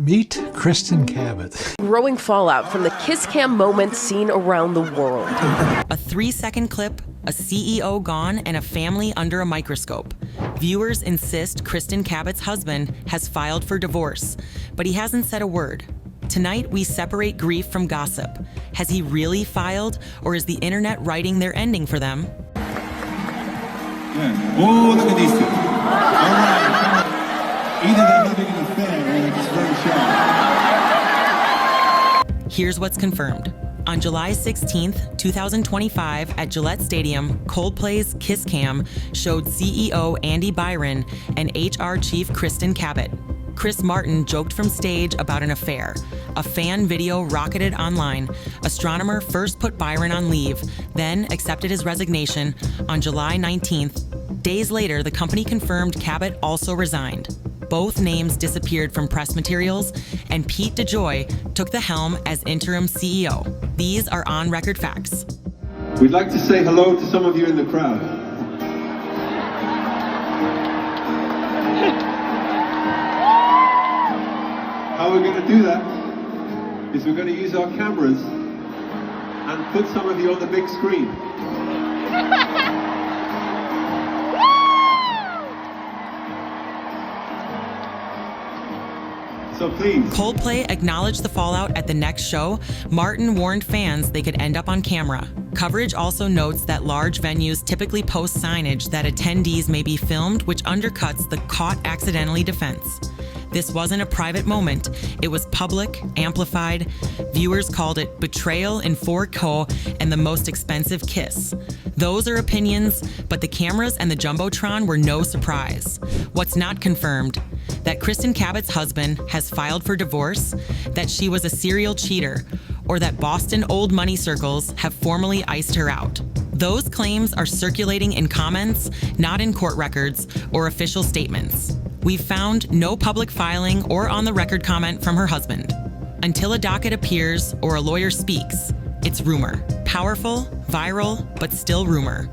Meet Kristin Cabot. Growing fallout from the kiss cam moments seen around the world. A 3-second clip, a CEO gone, and a family under a microscope. Viewers insist Kristin Cabot's husband has filed for divorce, but he hasn't said a word. Tonight, we separate grief from gossip. Has he really filed, or is the internet writing their ending for them? Yeah. Oh, look at these two. All right. Either they're having an affair or they're just very shy. Here's what's confirmed. On July 16th, 2025, at Gillette Stadium, Coldplay's Kiss Cam showed CEO Andy Byron and HR Chief Kristin Cabot. Chris Martin joked from stage about an affair. A fan video rocketed online. Astronomer first put Byron on leave, then accepted his resignation on July 19th. Days later, the company confirmed Cabot also resigned. Both names disappeared from press materials, and Pete DeJoy took the helm as interim CEO. These are on-record facts. We'd like to say hello to some of you in the crowd. How we're going to do that is we're going to use our cameras and put some of you on the big screen. So please. Coldplay acknowledged the fallout at the next show. Martin warned fans they could end up on camera. Coverage also notes that large venues typically post signage that attendees may be filmed, which undercuts the caught accidentally defense. This wasn't a private moment. It was public, amplified. Viewers called it betrayal in 4K and the most expensive kiss. Those are opinions, but the cameras and the Jumbotron were no surprise. What's not confirmed? That Kristin Cabot's husband has filed for divorce, that she was a serial cheater, or that Boston old money circles have formally iced her out. Those claims are circulating in comments, not in court records or official statements. We've found no public filing or on-the-record comment from her husband. Until a docket appears or a lawyer speaks, it's rumor. Powerful, viral, but still rumor.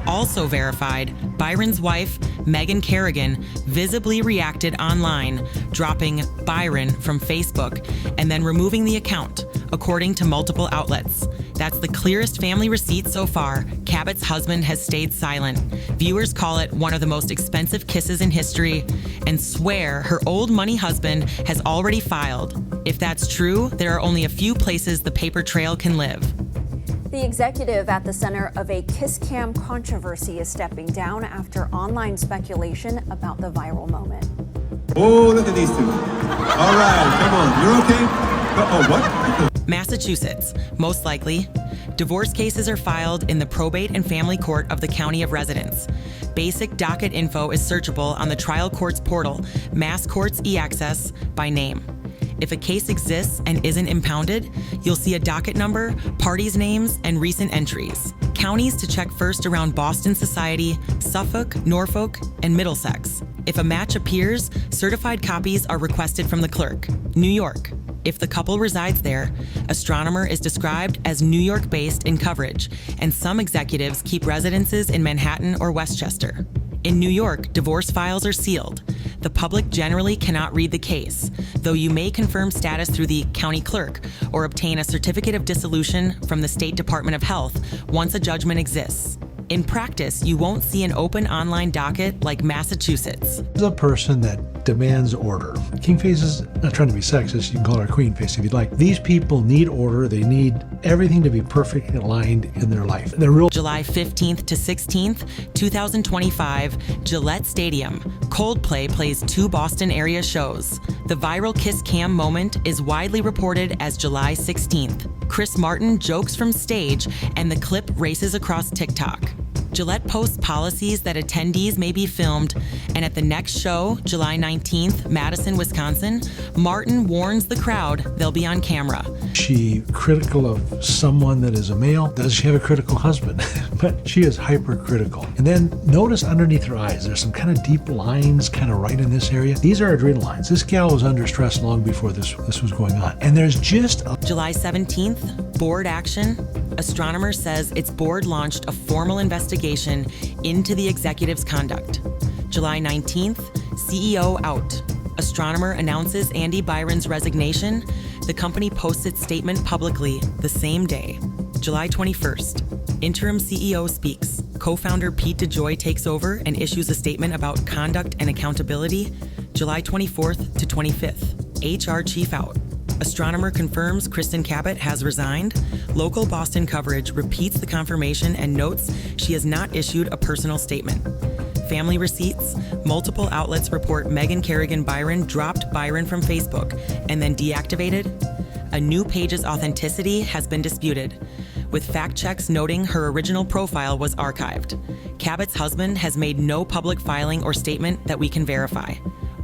Also verified, Byron's wife, Megan Kerrigan, visibly reacted online, dropping Byron from Facebook and then removing the account, according to multiple outlets. That's the clearest family receipt so far. Cabot's husband has stayed silent. Viewers call it one of the most expensive kisses in history and swear her old money husband has already filed. If that's true, there are only a few places the paper trail can live. The executive at the center of a kiss cam controversy is stepping down after online speculation about the viral moment. Oh, look at these two. All right, come on, you're okay? Oh, what? Massachusetts, most likely. Divorce cases are filed in the probate and family court of the county of residence. Basic docket info is searchable on the trial court's portal, Mass Courts e-Access, by name. If a case exists and isn't impounded, you'll see a docket number, parties' names, and recent entries. Counties to check first around Boston Society, Suffolk, Norfolk, and Middlesex. If a match appears, certified copies are requested from the clerk. New York. If the couple resides there, Astronomer is described as New York-based in coverage, and some executives keep residences in Manhattan or Westchester. In New York, divorce files are sealed. The public generally cannot read the case, though you may confirm status through the county clerk or obtain a certificate of dissolution from the State Department of Health once a judgment exists. In practice, you won't see an open online docket like Massachusetts. This is a person that demands order. King face is not trying to be sexist, you can call her queen face if you'd like. These people need order, they need everything to be perfectly aligned in their life. They're real. July 15th to 16th, 2025, Gillette Stadium. Coldplay plays 2 Boston area shows. The viral kiss cam moment is widely reported as July 16th. Chris Martin jokes from stage and the clip races across TikTok. Gillette posts policies that attendees may be filmed, and at the next show, July 19th, Madison, Wisconsin, Martin warns the crowd they'll be on camera. She critical of someone that is a male. Does she have a critical husband? But she is hypercritical. And then notice underneath her eyes, there's some kind of deep lines kind of right in this area. These are adrenal lines. This gal was under stress long before this was going on. And there's just a... July 17th, board action. Astronomer says its board launched a formal investigation into the executive's conduct. July 19th, CEO out. Astronomer announces Andy Byron's resignation. The company posts its statement publicly the same day. July 21st, interim CEO speaks. Co-founder Pete DeJoy takes over and issues a statement about conduct and accountability. July 24th to 25th, HR chief out. Astronomer confirms Kristin Cabot has resigned. Local Boston coverage repeats the confirmation and notes she has not issued a personal statement. Family receipts, multiple outlets report Megan Kerrigan Byron dropped Byron from Facebook and then deactivated. A new page's authenticity has been disputed, with fact checks noting her original profile was archived. Cabot's husband has made no public filing or statement that we can verify.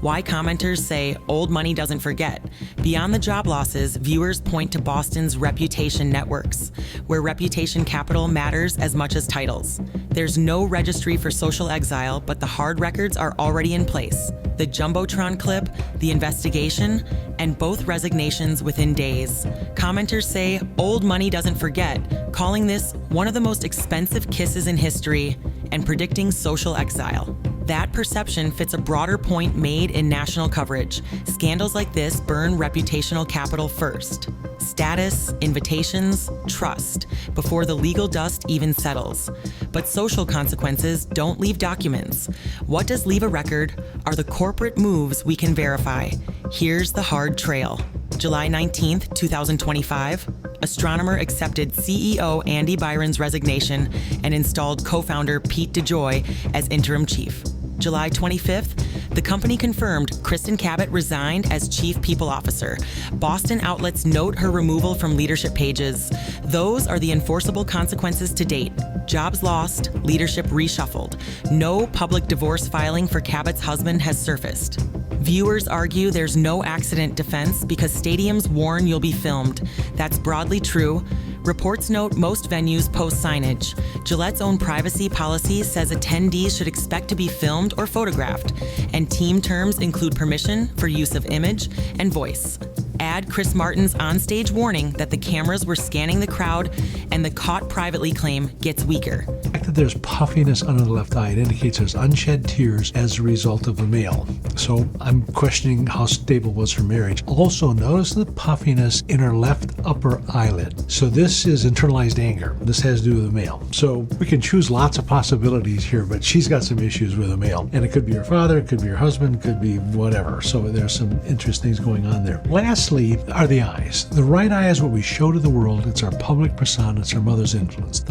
Why commenters say old money doesn't forget. Beyond the job losses, viewers point to Boston's reputation networks, where reputation capital matters as much as titles. There's no registry for social exile, but the hard records are already in place. The Jumbotron clip, the investigation, and both resignations within days. Commenters say old money doesn't forget, calling this one of the most expensive kisses in history and predicting social exile. That perception fits a broader point made in national coverage. Scandals like this burn reputational capital first. Status, invitations, trust, before the legal dust even settles. But social consequences don't leave documents. What does leave a record are the corporate moves we can verify. Here's the hard trail. July 19th, 2025, Astronomer accepted CEO Andy Byron's resignation and installed co-founder Pete DeJoy as interim chief. July 25th, the company confirmed Kristin Cabot resigned as chief people officer. Boston outlets note her removal from leadership pages. Those are the enforceable consequences to date. Jobs lost, leadership reshuffled. No public divorce filing for Cabot's husband has surfaced. Viewers argue there's no accident defense because stadiums warn you'll be filmed. That's broadly true. Reports note most venues post signage. Gillette's own privacy policy says attendees should expect to be filmed or photographed, and team terms include permission for use of image and voice. Add Chris Martin's onstage warning that the cameras were scanning the crowd, and the caught privately claim gets weaker. The fact that there's puffiness under the left eye, it indicates there's unshed tears as a result of a male. So I'm questioning how stable was her marriage. Also, notice the puffiness in her left upper eyelid. So this is internalized anger. This has to do with a male. So we can choose lots of possibilities here, but she's got some issues with a male. And it could be her father, it could be her husband, it could be whatever. So there's some interesting things going on there. Lastly are the eyes. The right eye is what we show to the world. It's our public persona. It's our mother's influence.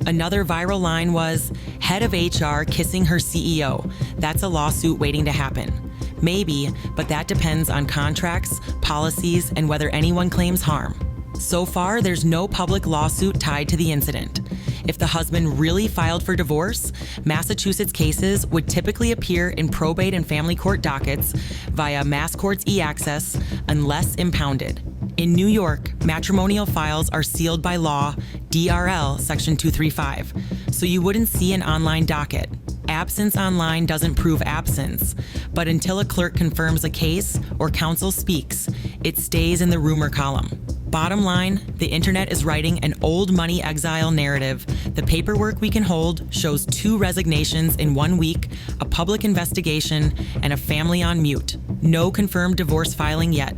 Another viral line was, head of HR kissing her CEO. That's a lawsuit waiting to happen. Maybe, but that depends on contracts, policies, and whether anyone claims harm. So far, there's no public lawsuit tied to the incident. If the husband really filed for divorce, Massachusetts cases would typically appear in probate and family court dockets via Mass Court's e-access unless impounded. In New York, matrimonial files are sealed by law, DRL Section 235, so you wouldn't see an online docket. Absence online doesn't prove absence, but until a clerk confirms a case or counsel speaks, it stays in the rumor column. Bottom line, the internet is writing an old money exile narrative. The paperwork we can hold shows 2 resignations in 1 week, a public investigation, and a family on mute. No confirmed divorce filing yet.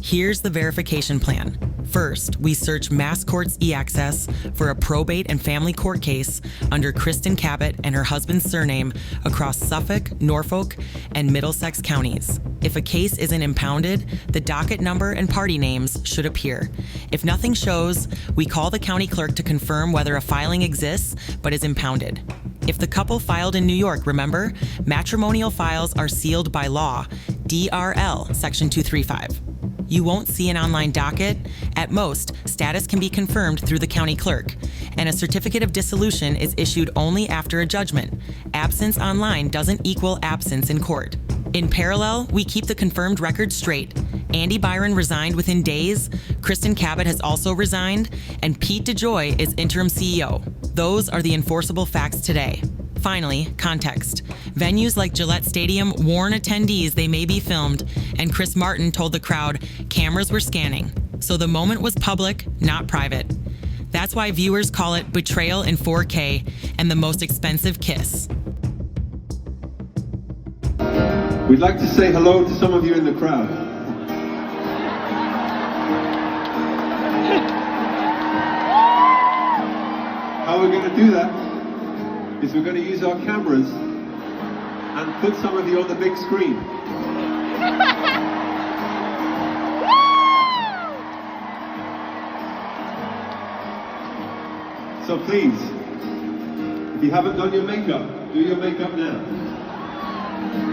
Here's the verification plan. First, we search Mass Court's e-access for a probate and family court case under Kristin Cabot and her husband's surname across Suffolk, Norfolk, and Middlesex counties. If a case isn't impounded, the docket number and party names should appear. If nothing shows, we call the county clerk to confirm whether a filing exists but is impounded. If the couple filed in New York, remember, matrimonial files are sealed by law, DRL Section 235. You won't see an online docket. At most, status can be confirmed through the county clerk, and a certificate of dissolution is issued only after a judgment. Absence online doesn't equal absence in court. In parallel, we keep the confirmed record straight. Andy Byron resigned within days, Kristin Cabot has also resigned, and Pete DeJoy is interim CEO. Those are the enforceable facts today. Finally, context. Venues like Gillette Stadium warn attendees they may be filmed, and Chris Martin told the crowd cameras were scanning. So the moment was public, not private. That's why viewers call it betrayal in 4K and the most expensive kiss. We'd like to say hello to some of you in the crowd. How we're going to do that is we're going to use our cameras and put some of you on the big screen. So please, if you haven't done your makeup, do your makeup now.